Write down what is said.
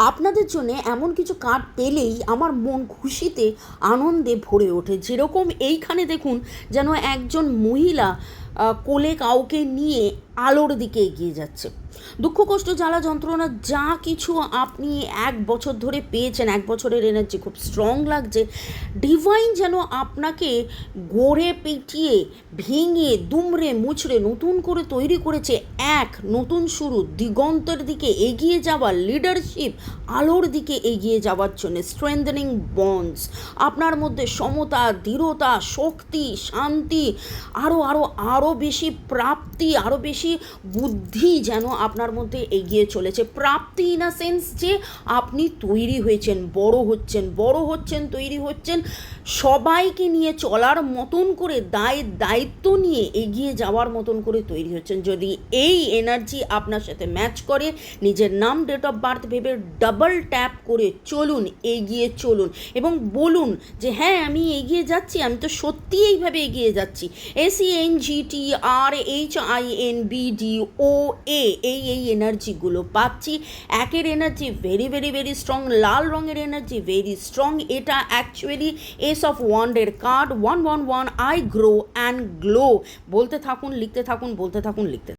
আপনাদের জন্যে এমন কিছু কার্ড পেলেই আমার মন খুশিতে আনন্দে ভরে ওঠে। যেরকম এইখানে দেখুন, যেন একজন মহিলা কোলে কাউকে নিয়ে আলোর দিকে এগিয়ে যাচ্ছে। দুঃখ কষ্ট জ্বালা যন্ত্রণা যা কিছু আপনি 1 বছর ধরে পেয়েছেন, 1 বছরের এনার্জি খুব স্ট্রং লাগছে। ডিভাইন যেন আপনাকে গড়ে পিটিয়ে ভেঙে দুমড়ে মুচড়ে নতুন করে তৈরি করেছে। এক নতুন শুরু, দিগন্তের দিকে এগিয়ে যাওয়া, লিডারশিপ, আলোর দিকে এগিয়ে যাওয়ার জন্য স্ট্রেংথেনিং বন্ডস, আপনার মধ্যে সমতা, দৃঢ়তা, শক্তি, শান্তি, আরও আরও আরও বেশি প্রাপ্তি, আরও বেশি বুদ্ধি যেন আপনার মধ্যে এগিয়ে চলেছে। প্রাপ্তি ইন আ সেন্স যে আপনি তৈরি হয়েছেন, বড় হচ্ছেন, তৈরি হচ্ছেন, সবাইকে নিয়ে চলার মতন করে দায়িত্ব নিয়ে এগিয়ে যাওয়ার মতন করে তৈরি হচ্ছেন। যদি এই এনার্জি আপনার সাথে ম্যাচ করে, নিজের নাম, ডেট অফ বার্থ ভেবে ডাবল ট্যাপ করে চলুন, এগিয়ে চলুন এবং বলুন যে হ্যাঁ আমি এগিয়ে যাচ্ছি, আমি তো সত্যি এইভাবে এগিয়ে যাচ্ছি। SENGTRHINBDOA এই এনার্জিগুলো পাচ্ছি। একের energy very very very strong, লাল রঙের এনার্জি ভেরি স্ট্রং। এটা অ্যাকচুয়ালি এস অফ ওয়ান্ডের card. 111 I grow and glow. বলতে থাকুন, লিখতে থাকুন, বলতে থাকুন, লিখতে থাকুন।